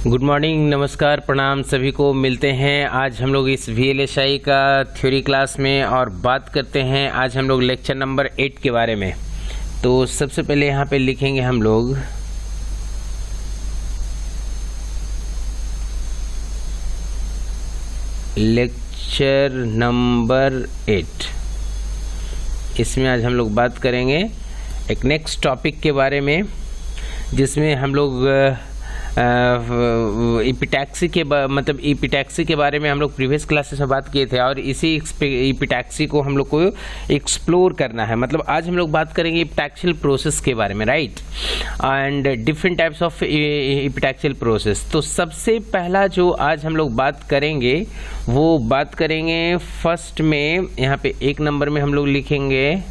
Good morning, नमस्कार, प्रणाम सभी को। मिलते हैं आज हम लोग इस VLSI का थ्योरी क्लास में और बात करते हैं आज हम लोग लेक्चर नंबर 8 के बारे में। तो सबसे पहले यहाँ पे लिखेंगे हम लोग लेक्चर नंबर 8। इसमें आज हम लोग बात करेंगे एक नेक्स्ट टॉपिक के बारे में, जिसमें हम लोग एपिटैक्सी के मतलब एपिटैक्सी के बारे में हम लोग प्रीवियस क्लासेस में बात किए थे और इसी एपिटैक्सी को हम लोग को एक्सप्लोर करना है। मतलब आज हम लोग बात करेंगे एपिटैक्सियल प्रोसेस के बारे में, right, and different types of epitaxial process. तो सबसे पहला जो आज हम लोग बात करेंगे वो बात करेंगे फर्स्ट में, यहाँ पे 1 नंबर में हम लोग लिखेंगे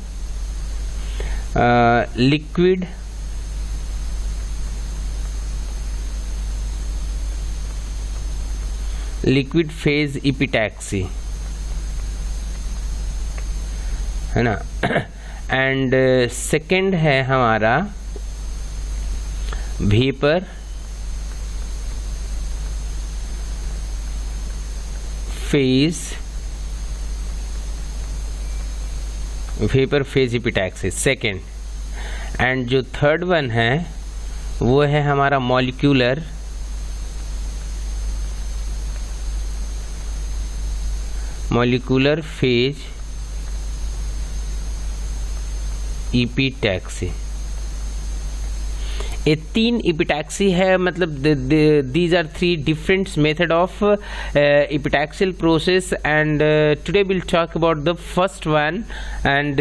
लिक्विड फेज एपिटैक्सी, है ना। एंड सेकंड है हमारा vapour phase epitaxy second. And जो थर्ड वन है वो है हमारा मॉलिक्यूलर फेज एपिटैक्सी। ये 3 एपिटैक्सी है। मतलब these are 3 different method of epitaxial process and today will talk about the first one and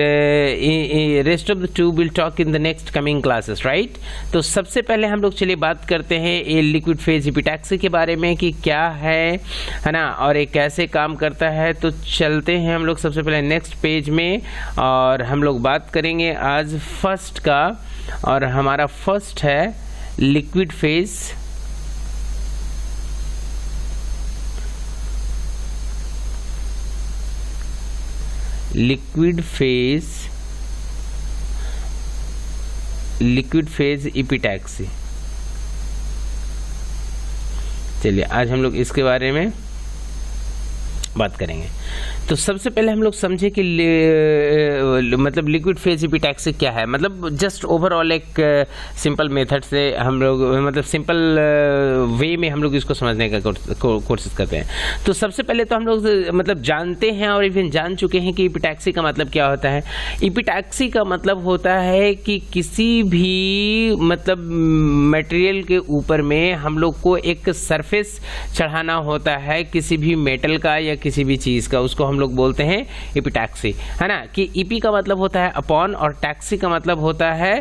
rest of the 2 will talk in the next coming classes, right. तो सबसे पहले हम लोग चलिए बात करते हैं ये लिक्विड फेज एपिटैक्सी के बारे में कि क्या है ना, और ये कैसे काम करता है। तो चलते हैं हम लोग सबसे पहले नेक्स्ट पेज में और हम लोग बात करेंगे आज फर्स्ट का, और हमारा फर्स्ट है लिक्विड फेज एपिटैक्सी। चलिए आज हम लोग इसके बारे में बात करेंगे। तो सबसे पहले हम लोग समझे कि मतलब लिक्विड फेज एपिटैक्सी क्या है। मतलब जस्ट ओवरऑल एक सिंपल मेथड से हम लोग, मतलब सिंपल वे में हम लोग इसको समझने का कोशिश करते हैं। तो सबसे पहले तो हम लोग मतलब जानते हैं और इवन जान चुके हैं कि एपिटैक्सी का मतलब क्या होता है। एपिटैक्सी का मतलब होता है कि किसी भी मतलब मटेरियल के ऊपर में हम लोग को एक सरफेस चढ़ाना होता है, किसी भी मेटल का या किसी भी चीज का, उसको हम लोग बोलते हैं एपिटैक्सी, है ना। कि ईपी का मतलब होता है अपॉन और टैक्सी का मतलब होता है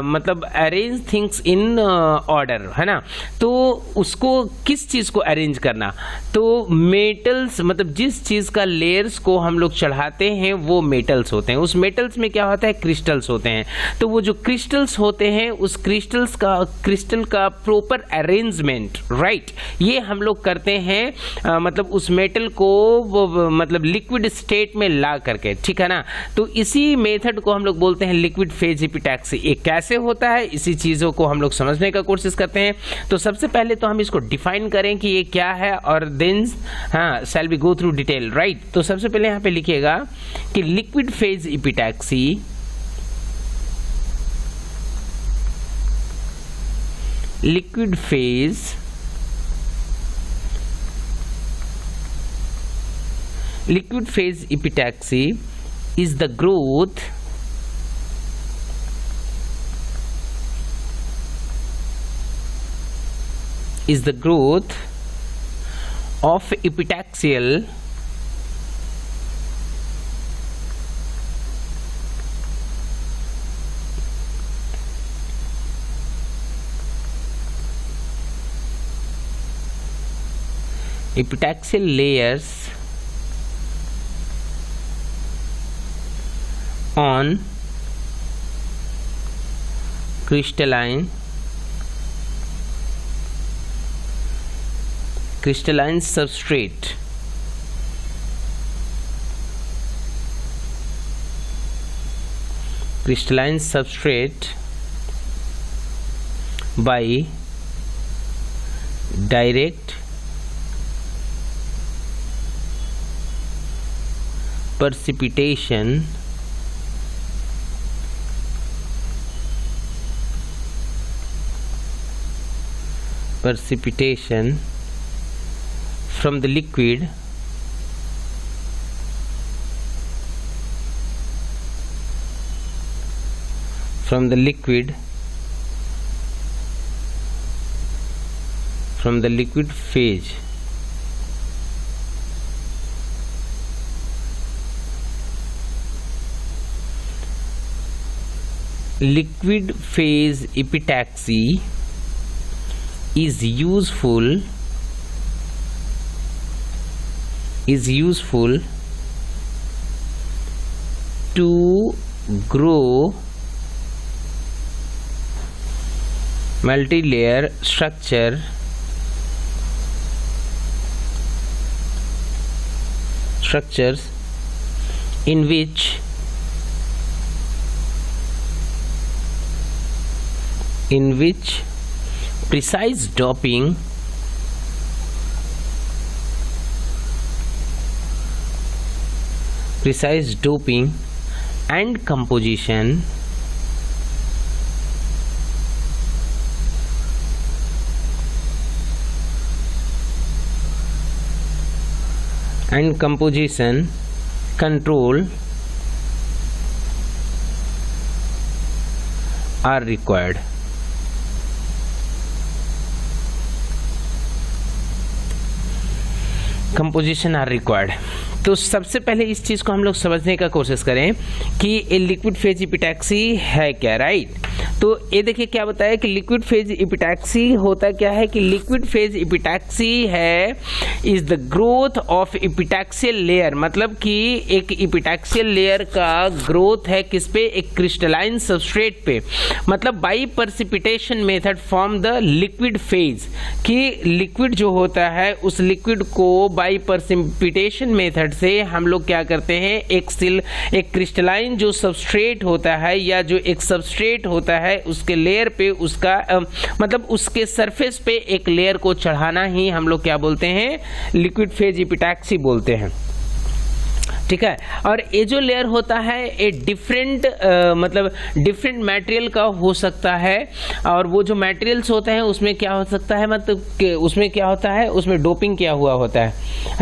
मतलब अरेंज थिंग्स इन ऑर्डर, है ना। तो उसको किस चीज को अरेंज करना, तो मेटल्स, मतलब जिस चीज का लेयर्स को हम लोग चढ़ाते हैं वो मेटल्स होते हैं। उस मेटल्स में क्या होता है, क्रिस्टल्स होते हैं। तो वो जो क्रिस्टल्स होते हैं उस क्रिस्टल का प्रॉपर अरेंजमेंट, राइट, ये हम लोग करते हैं मतलब उस मेटल को मतलब लिक्विड स्टेट में ला करके, ठीक है ना। तो इसी मेथड को हम लोग बोलते हैं लिक्विड फेज एपिटैक्सी। ये कैसे होता है, इसी चीजों को हम लोग समझने का कोशिश करते हैं। तो सबसे पहले तो हम इसको डिफाइन करें कि ये क्या है और then shall we go through detail, right. तो सबसे पहले यहां पे लिखिएगा कि liquid phase epitaxy liquid phase epitaxy is the growth of epitaxial layers on crystalline substrate crystalline substrate by direct precipitation from the liquid phase. Liquid phase epitaxy is useful to grow multi-layer structures in which precise doping and composition control are required. Composition are required. तो सबसे पहले इस चीज़ को हम लोग समझने का कोशिश करें कि ये लिक्विड फेज इपिटैक्सी है क्या, राइट। तो ये देखिए क्या बताया कि लिक्विड फेज इपिटैक्सी होता क्या है कि लिक्विड फेज इपिटैक्सी है is the growth of epitaxial layer, मतलब कि एक इपिटैक्सियल लेयर का ग्रोथ है किस पे, एक क्रिस्टलाइन सबस्ट्रेट पे, मतलब by precipitation method form the liquid phase, कि लिक्विड जो होता है उस लिक्विड को बाई प्रेसिपिटेशन मेथड से हम लोग क्या करते हैं, एक क्रिस्टलाइन जो सबस्ट्रेट होता है या जो एक सबस्ट्रेट होता है उसके लेयर पे उसका मतलब उसके सरफेस पे एक लेयर को चढ़ाना ही हम लोग क्या बोलते हैं, लिक्विड फेज इपिटैक्सी बोलते हैं, ठीक है। और ये जो लेयर होता है ये डिफरेंट मतलब डिफरेंट मटेरियल का हो सकता है, और वो जो मटेरियल्स होते हैं उसमें क्या हो सकता है, मतलब उसमें क्या होता है, उसमें डोपिंग किया हुआ होता है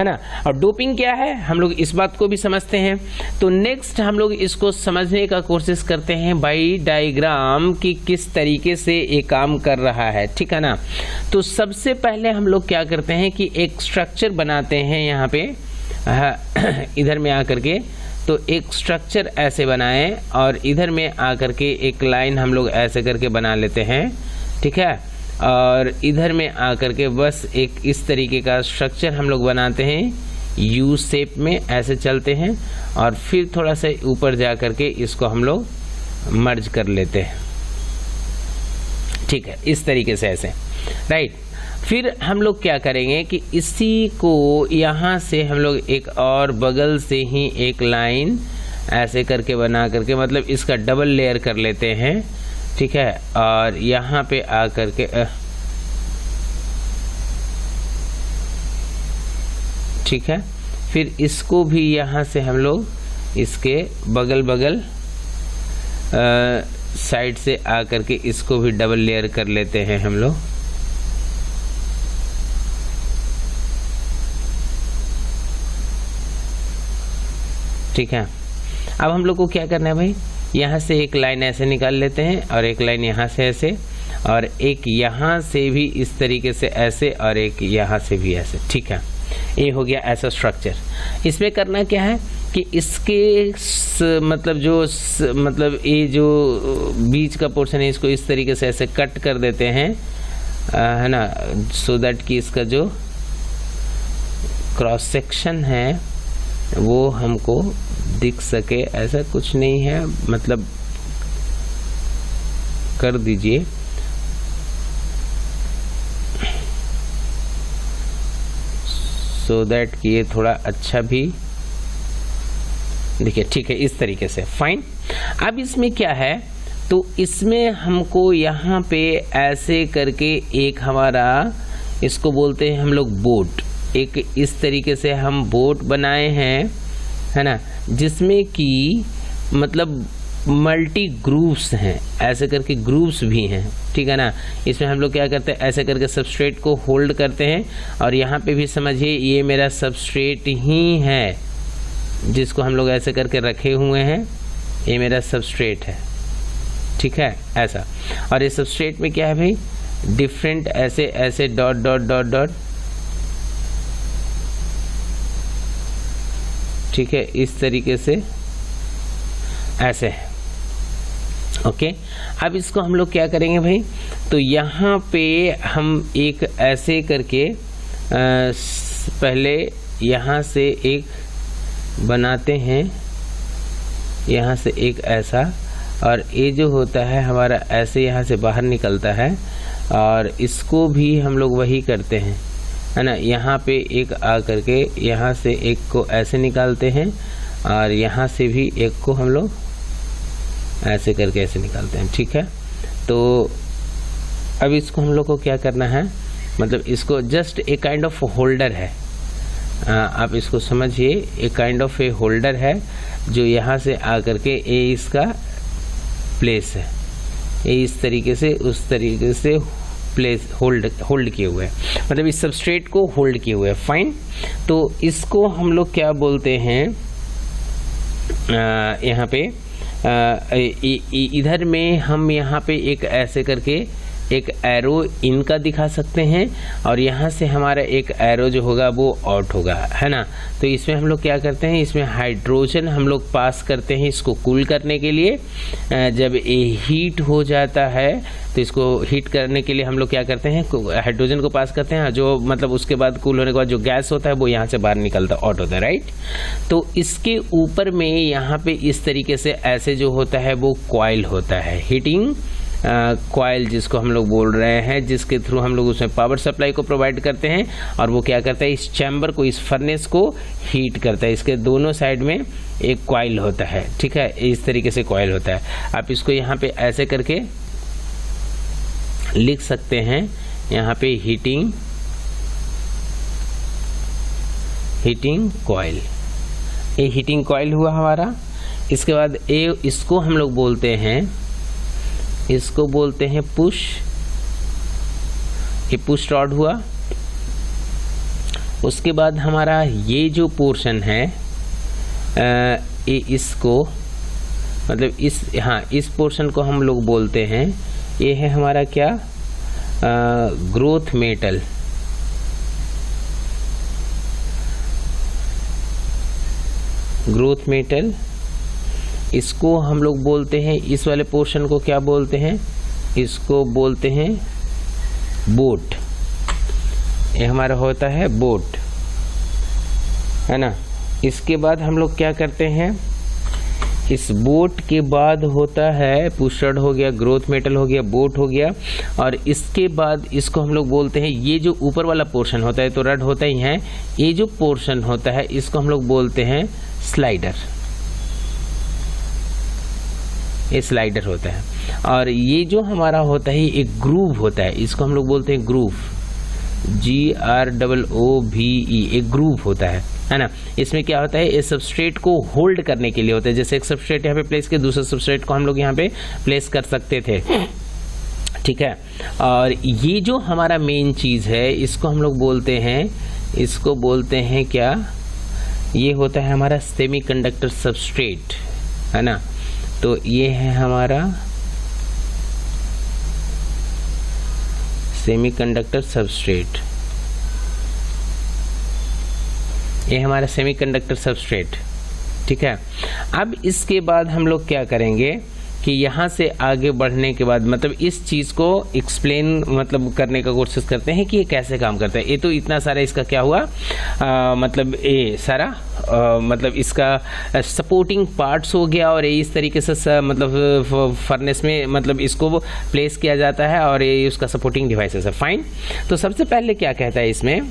ना। और डोपिंग क्या है हम लोग इस बात को भी समझते हैं। तो नेक्स्ट हम लोग इसको समझने का कोशिश करते हैं बाई डायग्राम कि किस तरीके से ये काम कर रहा है, ठीक है ना। तो सबसे पहले हम लोग क्या करते हैं कि एक स्ट्रक्चर बनाते हैं यहाँ पे इधर में आकर के, तो एक स्ट्रक्चर ऐसे बनाएं और इधर में आकर के एक लाइन हम लोग ऐसे करके बना लेते हैं, ठीक है। और इधर में आकर के बस एक इस तरीके का स्ट्रक्चर हम लोग बनाते हैं, यू शेप में ऐसे चलते हैं और फिर थोड़ा सा ऊपर जा कर के इसको हम लोग मर्ज कर लेते हैं, ठीक है, इस तरीके से ऐसे, राइट। फिर हम लोग क्या करेंगे कि इसी को यहाँ से हम लोग एक और बगल से ही एक लाइन ऐसे करके बना करके, मतलब इसका डबल लेयर कर लेते हैं, ठीक है। और यहाँ पे आकर के ठीक है, फिर इसको भी यहाँ से हम लोग इसके बगल साइड से आकर के इसको भी डबल लेयर कर लेते हैं हम लोग, ठीक है। अब हम लोग को क्या करना है भाई, यहाँ से एक लाइन ऐसे निकाल लेते हैं और एक लाइन यहाँ से ऐसे, और एक यहाँ से भी इस तरीके से ऐसे, और एक यहाँ से भी ऐसे, ठीक है। ये हो गया ऐसा स्ट्रक्चर। इसमें करना क्या है कि इसके मतलब जो मतलब ये जो बीच का पोर्शन है इसको इस तरीके से ऐसे कट कर देते हैं, है ना, सो दैट कि इसका जो क्रॉस सेक्शन है वो हमको दिख सके। ऐसा कुछ नहीं है, मतलब कर दीजिए, सो दैट कि ये थोड़ा अच्छा भी देखिए, ठीक है, इस तरीके से, फाइन। अब इसमें क्या है, तो इसमें हमको यहाँ पे ऐसे करके एक हमारा इसको बोलते हैं हम लोग बोट। एक इस तरीके से हम बोट बनाए हैं, है ना, जिसमें कि मतलब मल्टी ग्रूव्स हैं, ऐसे करके ग्रूव्स भी हैं, ठीक है ना। इसमें हम लोग क्या करते हैं, ऐसे करके सबस्ट्रेट को होल्ड करते हैं, और यहाँ पे भी समझिए ये मेरा सबस्ट्रेट ही है जिसको हम लोग ऐसे करके रखे हुए हैं, ये मेरा सबस्ट्रेट है, ठीक है, ऐसा। और ये सबस्ट्रेट में क्या है भाई, डिफरेंट ऐसे ऐसे डॉट डॉट डॉट डॉट, ठीक है, इस तरीके से ऐसे है, ओके। अब इसको हम लोग क्या करेंगे भाई, तो यहाँ पे हम एक ऐसे करके पहले यहाँ से एक बनाते हैं, यहाँ से एक ऐसा, और ये जो होता है हमारा ऐसे यहाँ से बाहर निकलता है, और इसको भी हम लोग वही करते हैं, है ना। यहाँ पे एक आ करके यहाँ से एक को ऐसे निकालते हैं, और यहाँ से भी एक को हम लोग ऐसे करके ऐसे निकालते हैं, ठीक है। तो अब इसको हम लोग को क्या करना है, मतलब इसको just a kind of holder है, आप इसको समझिए, एक काइंड ऑफ ए होल्डर है जो यहाँ से आ करके ये इसका प्लेस है, ये इस तरीके से उस तरीके से प्लेस होल्ड किए हुए हैं, मतलब इस सबस्ट्रेट को होल्ड किए हुए हैं, फाइन। तो इसको हम लोग क्या बोलते हैं, यहाँ पे इधर में हम यहाँ पे एक ऐसे करके एक एरो इनका दिखा सकते हैं, और यहाँ से हमारा एक एरो जो होगा वो आउट होगा, है ना। तो इसमें हम लोग क्या करते हैं, इसमें हाइड्रोजन हम लोग पास करते हैं इसको कूल करने के लिए। जब ये हीट हो जाता है तो इसको हीट करने के लिए हम लोग क्या करते हैं, हाइड्रोजन को पास करते हैं, जो मतलब उसके बाद कूल होने के बाद जो गैस होता है वो यहाँ से बाहर निकलता आउट होता है, राइट। तो इसके ऊपर में यहाँ पे इस तरीके से ऐसे जो होता है वो कॉइल होता है, हीटिंग कॉइल जिसको हम लोग बोल रहे हैं, जिसके थ्रू हम लोग उसमें पावर सप्लाई को प्रोवाइड करते हैं, और वो क्या करता है, इस चैम्बर को, इस फर्नेस को हीट करता है। इसके दोनों साइड में एक कॉइल होता है, ठीक है, इस तरीके से कॉइल होता है। आप इसको यहाँ पे ऐसे करके लिख सकते हैं, यहाँ पे हीटिंग कॉइल, ये हीटिंग कॉइल हुआ हमारा। इसके बाद इसको हम लोग बोलते हैं, इसको बोलते हैं पुश, ये पुश रॉड हुआ। उसके बाद हमारा ये जो पोर्शन है, ये इसको मतलब इस पोर्शन को हम लोग बोलते हैं, ये है हमारा क्या, ग्रोथ मेटल, ग्रोथ मेटल। इसको हम लोग बोलते हैं, इस वाले पोर्शन को क्या बोलते हैं, इसको बोलते हैं बोट, ये हमारा होता है बोट, है ना। इसके बाद हम लोग क्या करते हैं, इस बोट के बाद होता है पुशड हो गया, ग्रोथ मेटल हो गया, बोट हो गया, और इसके बाद इसको हम लोग बोलते हैं, ये जो ऊपर वाला पोर्शन होता है तो रड होता ही है, ये जो पोर्शन होता है इसको हम लोग बोलते हैं स्लाइडर, ये स्लाइडर होता है। और ये जो हमारा होता है एक ग्रूव होता है, इसको हम लोग बोलते हैं ग्रूव, GROOVE, एक ग्रूव होता है ना। इसमें क्या होता है, ये सबस्ट्रेट को होल्ड करने के लिए होता है, जैसे एक सबस्ट्रेट यहाँ पे प्लेस किया, दूसरा सबस्ट्रेट को हम लोग यहाँ पे प्लेस कर सकते थे, ठीक है। और ये जो हमारा मेन चीज़ है इसको हम लोग बोलते हैं, इसको बोलते हैं क्या, ये होता है हमारा सेमीकंडक्टर सबस्ट्रेट, है ना। तो ये है हमारा सेमीकंडक्टर सबस्ट्रेट, ये हमारा सेमीकंडक्टर सबस्ट्रेट, ठीक है। अब इसके बाद हम लोग क्या करेंगे कि यहाँ से आगे बढ़ने के बाद मतलब इस चीज़ को एक्सप्लेन मतलब करने का कोशिश करते हैं कि ये कैसे काम करता है। ये तो इतना सारा इसका क्या हुआ, मतलब ये सारा मतलब इसका सपोर्टिंग पार्ट्स हो गया, और ये इस तरीके से मतलब फर्नेस में मतलब इसको प्लेस किया जाता है, और ये उसका सपोर्टिंग डिवाइसेस है, फाइन। तो सबसे पहले क्या कहता है इसमें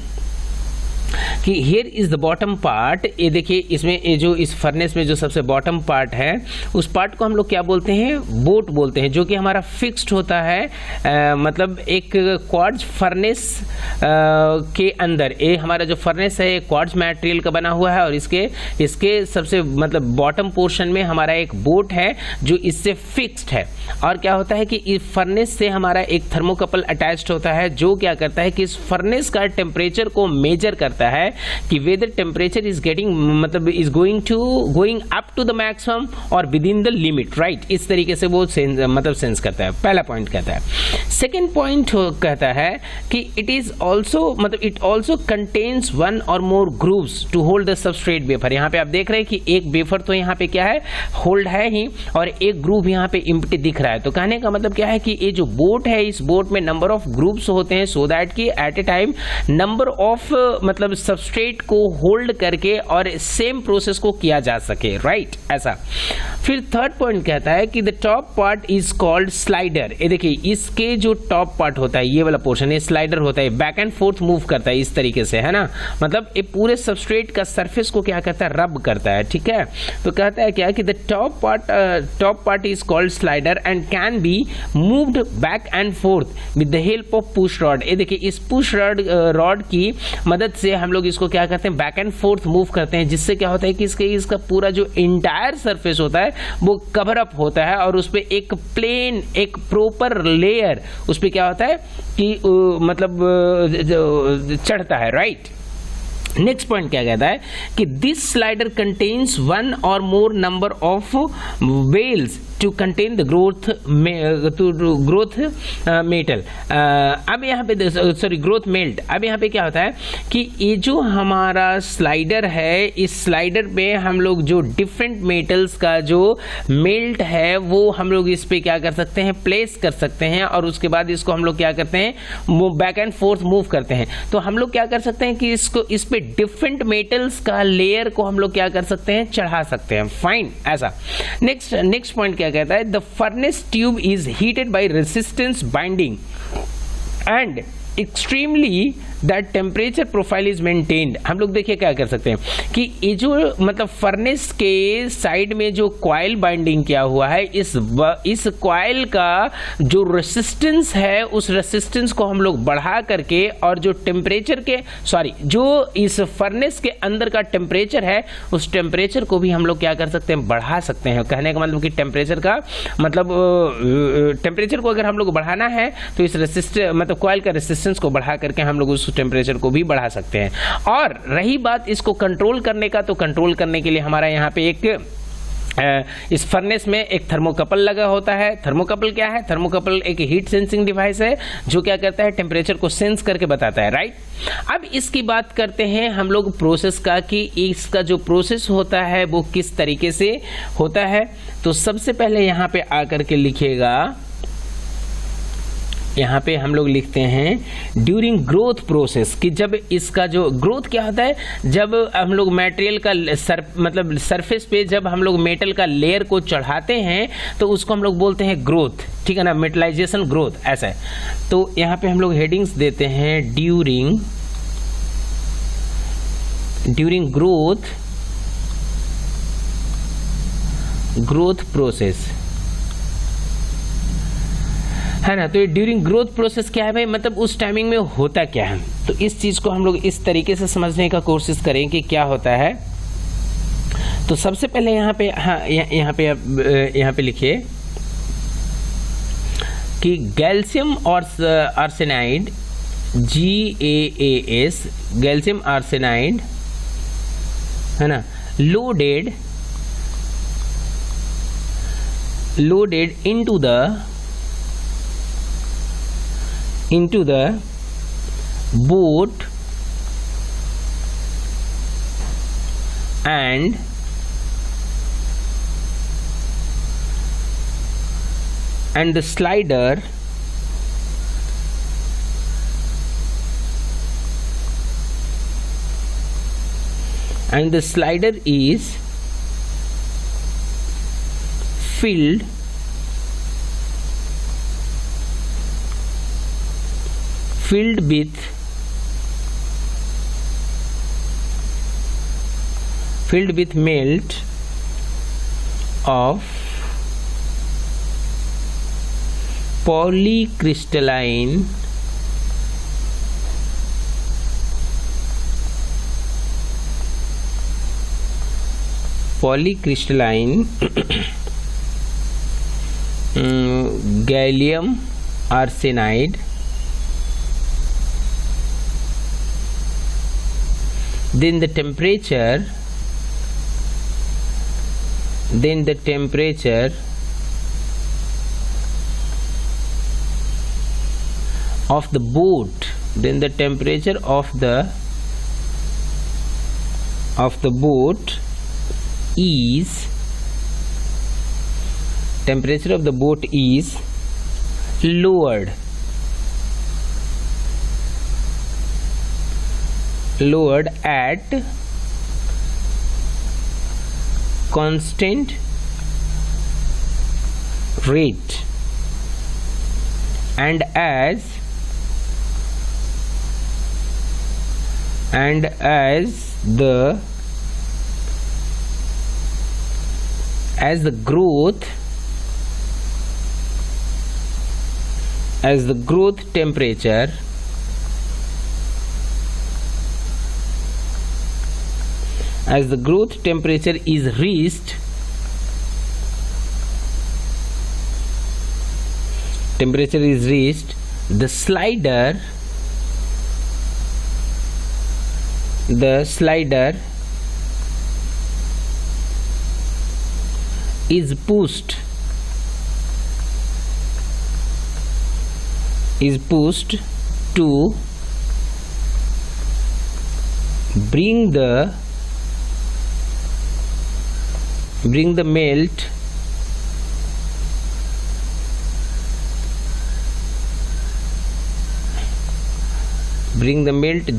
कि here is the bottom part, ये देखिए इसमें ये जो इस फर्नेस में जो सबसे बॉटम पार्ट है उस पार्ट को हम लोग क्या बोलते हैं, बोट बोलते हैं, जो कि हमारा फिक्स्ड होता है मतलब एक क्वार्ट्ज फर्नेस के अंदर। ये हमारा जो फर्नेस है क्वार्ट्ज मटेरियल का बना हुआ है और इसके सबसे मतलब बॉटम पोर्शन में हमारा एक बोट है जो इससे फिक्स्ड है। और क्या होता है कि इस फर्नेस से हमारा एक थर्मोकपल अटैच्ड होता है जो क्या करता है कि इस फर्नेस का टेम्परेचर को मेजर करता है कि वेदर टेम्परेचर इज गेटिंग मतलब is going up to the maximum और within the limit, right. इस तरीके से वो सेंस करता है। पहला पॉइंट कहता है। सेकेंड पॉइंट कहता है कि इट इज ऑल्सो मतलब इट ऑल्सो कंटेन्स वन और more grooves to hold the substrate wafer. यहाँ पे आप देख रहे हैं कि एक वेफर तो यहाँ पे क्या है, होल्ड है ही, और एक ग्रूव यहाँ पे इम्प्टी दिख रहा है। तो कहने का मतलब क्या है कि ये जो बोट है इस बोट में नंबर ऑफ ग्रुप्स होते हैं सो दैट कि at a time number of मतलब सबस्ट्रेट को होल्ड करके और सेम प्रोसेस को किया जा सके, राइट, ऐसा। फिर थर्ड पॉइंट कहता है कि the top part is called slider. ये देखिए इसके जो टॉप पार्ट होता है ये वाला पोर्शन ये स्लाइडर होता है, बैक एंड फोर्थ मूव करता है इस तरीके से, है ना, मतलब ये पूरे सबस्ट्रेट का सरफेस को क्या करता है, रब करता है, ठीक है। तो कहता है क्या कि the top part is called slider and can be moved back and fourth with the help of push rod. ये देखिए इस पुश रॉड की मदद से हम लोग इसको क्या करते हैं, बैक एंड फोर्थ मूव करते हैं, जिससे क्या होता है कि इसका पूरा जो इंटायर सरफेस होता है वो कवर अप होता है और उस पे एक प्लेन एक प्रॉपर लेयर उस पे क्या होता है कि मतलब चढ़ता है, राइट। नेक्स्ट पॉइंट क्या कहता है कि दिस स्लाइडर कंटेन्स वन और more number of wells to contain the growth metal. अब यहाँ पे सॉरी ग्रोथ मेल्ट। अब यहाँ पे क्या होता है कि ये जो हमारा स्लाइडर है इस स्लाइडर पे हम लोग जो डिफरेंट मेटल्स का जो मेल्ट है वो हम लोग इस पे क्या कर सकते हैं, प्लेस कर सकते हैं और उसके बाद इसको हम लोग क्या करते हैं, बैक एंड फोर्थ मूव करते हैं। तो हम लोग क्या कर सकते हैं कि इसको इस पे डिफरेंट मेटल्स का लेयर को हम लोग क्या कर सकते हैं, चढ़ा सकते हैं, फाइन, ऐसा। नेक्स्ट पॉइंट क्या कहता है, the furnace tube is heated by resistance binding and extremely that temperature profile is maintained. हम लोग देखिए क्या कर सकते हैं कि ये जो मतलब फर्नेस के साइड में जो कॉइल बाइंडिंग किया हुआ है इस कॉइल का जो रेसिस्टेंस है उस रेसिस्टेंस को हम लोग बढ़ा करके और जो टेम्परेचर के जो इस फर्नेस के अंदर का टेम्परेचर है उस टेम्परेचर को भी हम लोग क्या कर सकते हैं, बढ़ा सकते हैं। कहने का मतलब कि टेम्परेचर का मतलब टेम्परेचर को अगर हम लोग बढ़ाना है तो इस रेसिस्टेंस मतलब कॉइल का रेसिस्टेंस को बढ़ा करके हम लोग उस टेम्परेचर को भी बढ़ा सकते हैं। और रही बात इसको कंट्रोल करने का, तो कंट्रोल करने के लिए हमारा यहाँ पे एक इस फर्नेस में एक थर्मोकपल लगा होता है। थर्मोकपल क्या है, थर्मोकपल एक हीट सेंसिंग डिवाइस है जो क्या करता है, टेम्परेचर को सेंस करके बताता है, राइट। अब इसकी बात करते हैं हम लोग प्रोसेस का कि इसका जो प्रोसेस होता है वो किस तरीके से होता है। तो सबसे पहले यहाँ पे आकर के लिखिएगा, यहाँ पे हम लोग लिखते हैं ड्यूरिंग ग्रोथ प्रोसेस, कि जब इसका जो ग्रोथ क्या होता है, जब हम लोग मटेरियल का मतलब सरफेस पे जब हम लोग मेटल का लेयर को चढ़ाते हैं तो उसको हम लोग बोलते हैं ग्रोथ, ठीक है ना, मेटलाइजेशन ग्रोथ, ऐसा है। तो यहाँ पे हम लोग हेडिंग्स देते हैं ड्यूरिंग ग्रोथ प्रोसेस, है ना। तो ये ड्यूरिंग ग्रोथ प्रोसेस क्या है भाई, मतलब उस टाइमिंग में होता क्या है। तो इस चीज को हम लोग इस तरीके से समझने का कोशिश करें कि क्या होता है। तो सबसे पहले यहाँ पे यहाँ पे लिखिए कि गैल्शियम और आर्सेनाइड GaAs गैल्शियम आर्सेनाइड, है ना, loaded into the boat and the slider is filled with filled with melt of polycrystalline gallium arsenide, then the temperature of the boat is lowered at constant rate, and as the growth temperature is reached, the slider is pushed to bring the melt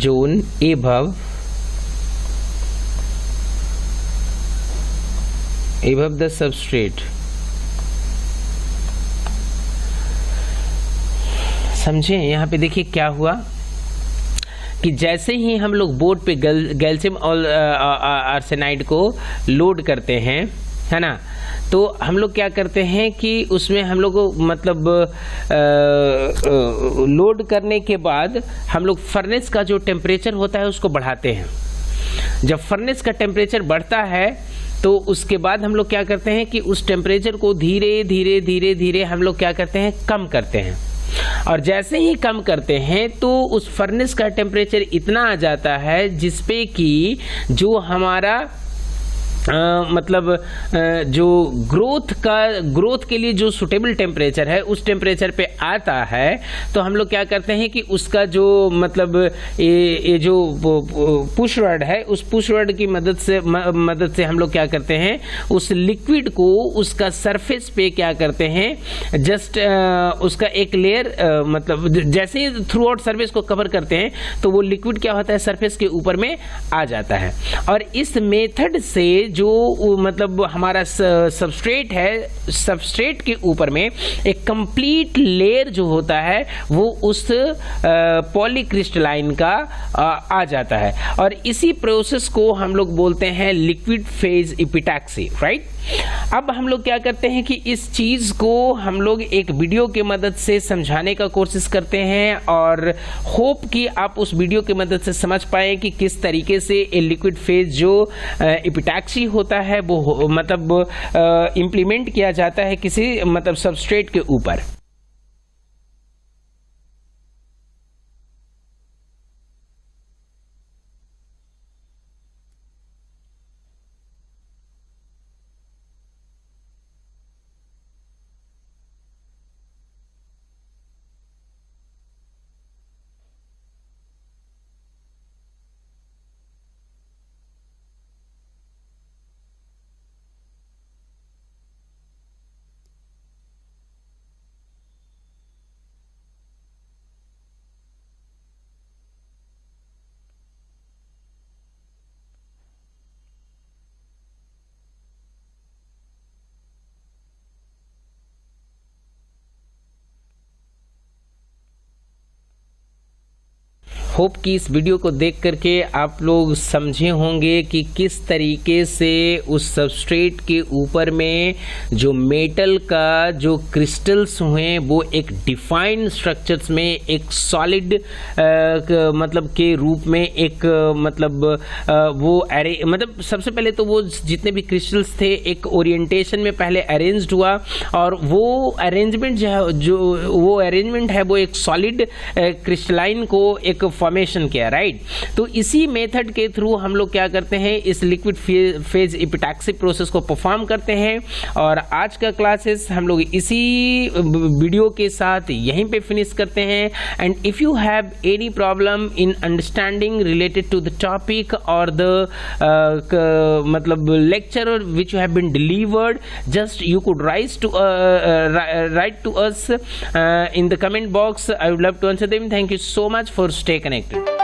zone above the substrate. समझे? यहाँ पे देखिए क्या हुआ कि जैसे ही हम लोग बोर्ड पे गैल्शियम आर्सेनाइड को लोड करते हैं, है ना, तो हम लोग क्या करते हैं कि उसमें हम लोग मतलब लोड करने के बाद हम लोग फर्नेस का जो टेम्परेचर होता है उसको बढ़ाते हैं। जब फर्नेस का टेम्परेचर बढ़ता है तो उसके बाद हम लोग क्या करते हैं कि उस टेम्परेचर को धीरे धीरे हम लोग क्या करते हैं, कम करते हैं। और जैसे ही कम करते हैं तो उस फर्नेस का टेम्परेचर इतना आ जाता है जिसपे कि जो हमारा मतलब जो ग्रोथ के लिए जो सुटेबल टेम्परेचर है उस टेम्परेचर पे आता है, तो हम लोग क्या करते हैं कि उसका जो मतलब ये जो पुश रॉड है, उस पुश रॉड की मदद से हम लोग क्या करते हैं, उस लिक्विड को उसका सरफेस पे क्या करते हैं, जस्ट उसका एक लेयर मतलब जैसे ही थ्रू आउट सरफेस को कवर करते हैं तो वो लिक्विड क्या होता है, सरफेस के ऊपर में आ जाता है। और इस मेथड से जो मतलब हमारा सबस्ट्रेट है, सबस्ट्रेट के ऊपर में एक कंप्लीट लेयर जो होता है वो उस पॉलीक्रिस्टलाइन का आ जाता है। और इसी प्रोसेस को हम लोग बोलते हैं लिक्विड फेज एपिटैक्सी, राइट। अब हम लोग क्या करते हैं कि इस चीज को हम लोग एक वीडियो के मदद से समझाने का कोशिश करते हैं और होप कि आप उस वीडियो के मदद से समझ पाए कि किस तरीके से ये लिक्विड फेज जो एपिटैक्सी होता है वो मतलब इम्प्लीमेंट किया जाता है किसी मतलब सबस्ट्रेट के ऊपर। होप कि इस वीडियो को देख करके आप लोग समझे होंगे कि किस तरीके से उस सबस्ट्रेट के ऊपर में जो मेटल का जो क्रिस्टल्स हुए वो एक डिफाइंड स्ट्रक्चर्स में एक सॉलिड मतलब के रूप में एक मतलब वो अरे मतलब सबसे पहले तो वो जितने भी क्रिस्टल्स थे एक ओरिएंटेशन में पहले अरेंज्ड हुआ और वो अरेंजमेंट जो वो अरेंजमेंट है वो एक सॉलिड क्रिस्टलाइन को एक फॉर्मेशन किया, राइट। तो इसी मेथड के थ्रू हम लोग क्या करते हैं, इस लिक्विड फेज एपिटैक्सी प्रोसेस को परफॉर्म करते हैं। और आज का क्लासेस हम लोग इसी वीडियो के साथ यहीं पे फिनिश करते हैं। And if you have any problem in understanding related to the topic और द मतलब lecture which you have been delivered, just you could write to us in the comment box. I would love to answer them. Thank you so much for stay connected.